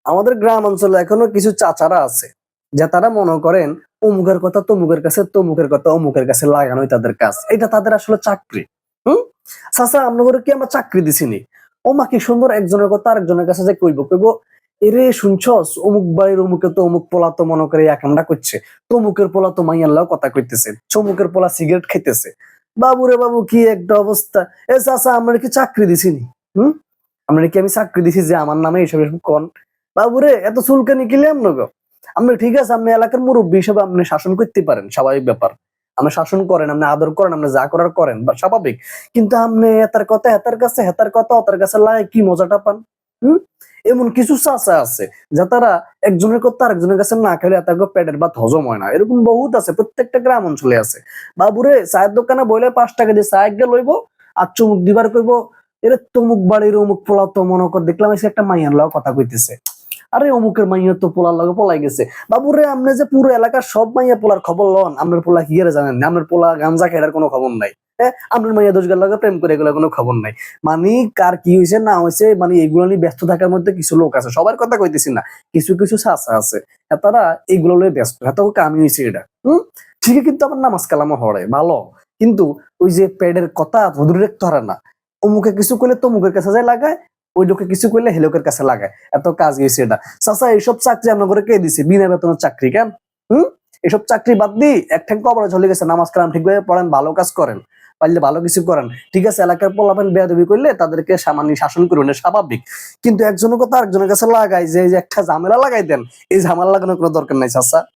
আমাদের গ্রাম অঞ্চলে এখনো কিছু চাচারা আছে যে তারা মনে করেন অমুকের কথা তমুকের কাছে, তমুকের কথা অমুকের কাছে লাগানোই তাদের কাজ, এটা তাদের আসলে চাকরি। হুম। চাচা আপনাদের কি আমরা চাকরি দিছিনি? ও মা কি সুন্দর একজনের কথা আরেকজনের কাছে যে কইব, এরে শুনছস অমুক বাড়ির অমুকে তো অমুক পোলা তো মনে করে এক কামড়া করছে, তমুকের পোলা তো মাইয়াল্লাহ কথা কইতেছে, চমুকের পোলা সিগারেট খাইতেছে। বাবু রে বাবু কি একটা অবস্থা! এ চাচা আমরা কি চাকরি দিছিনি? হুম। আমরা কি আমি চাকরি দিছি যে আমার নামে এইসব এসব কন? বাবুরে এত চুলকানি কিলাম না গো। আপনি ঠিক আছে, আপনি এলাকার মুরব্বী হিসেবে আপনি শাসন করতে পারেন, স্বাভাবিক ব্যাপার। আপনি শাসন করেন, আপনি আদর করেন, আপনি যা করার করেন, বা স্বাভাবিক। কিন্তু আপনি এতার কথা হেতার কাছে, হেতার কথা অতার কাছে লাগে কি মজাটা পান? হুম। এমন কিছু চাচা আছে যা তারা একজনের কথা আরেকজনের কাছে না খেলে তার পেটের ভাত হজম হয় না, এরকম বহুত আছে, প্রত্যেকটা গ্রাম অঞ্চলে আছে। বাবুরে চায়ের দোকানে বইলে 5 টাকা দিয়ে চা একটা লইব, আর চুমুক দিবার কইব, এরে তমুক বাড়ির অমুক পোলা তো মনে কর দেখলাম এসে একটা মাইয়ার লাও কথা কইতেছে। আরে অমুকের মাইয়া তো পোলার লগে পলাই গেছে। বাবুরে আপনি যে পুরো এলাকার সব মাইয়া পোলার খবর লন, আপনার পোলা কি এর জানেন না? আপনার পোলা গাঞ্জা খেলার কোনো খবর নাই। হ্যাঁ, আপনার মাইয়া দোষগার লগে প্রেম করে এগুলো কোনো খবর নাই। মানে কার কি হয়েছে না হয়েছে, মানে এগুলো নিয়ে ব্যস্ত থাকার মধ্যে কিছু লোক আছে, সবার কথা কইতেছি না, কিছু কিছু চাচা আছে তারা এইগুলো নিয়ে ব্যস্ত, এত কামি হয়েছে এটা। ঠিকই, কিন্তু আমার নামাজ কালামও হরে ভালো, কিন্তু ওই যে পেটের কথা ধরে রাখতে পারে না। অমুকে কিছু করলে তমুকের কাছে যায় লাগায়, ওই লোকে কিছু করলে হেলোকের কাছে লাগায়, এত কাজ গেছে এটা। চাচা এইসব চাকরি আপনার করে কে দিছে? বিনা বেতনের চাকরি কেন? হুম। এসব চাকরি বাদ দি এক ঠ্যাং কবরে চলে গেছে, নামাজ কালাম ঠিকভাবে পড়েন, ভালো কাজ করেন, পারলে ভালো কিছু করেন। ঠিক আছে, এলাকার পোলাপান বেয়াদবি করলে তাদেরকে সামান্য শাসন করবেন, এটা স্বাভাবিক। কিন্তু একজনের কথা আরেকজনের কাছে লাগাই যে এই যে একটা ঝামেলা লাগাই দেন, এই ঝামেলা লাগানোর কোনো দরকার নাই চাচা।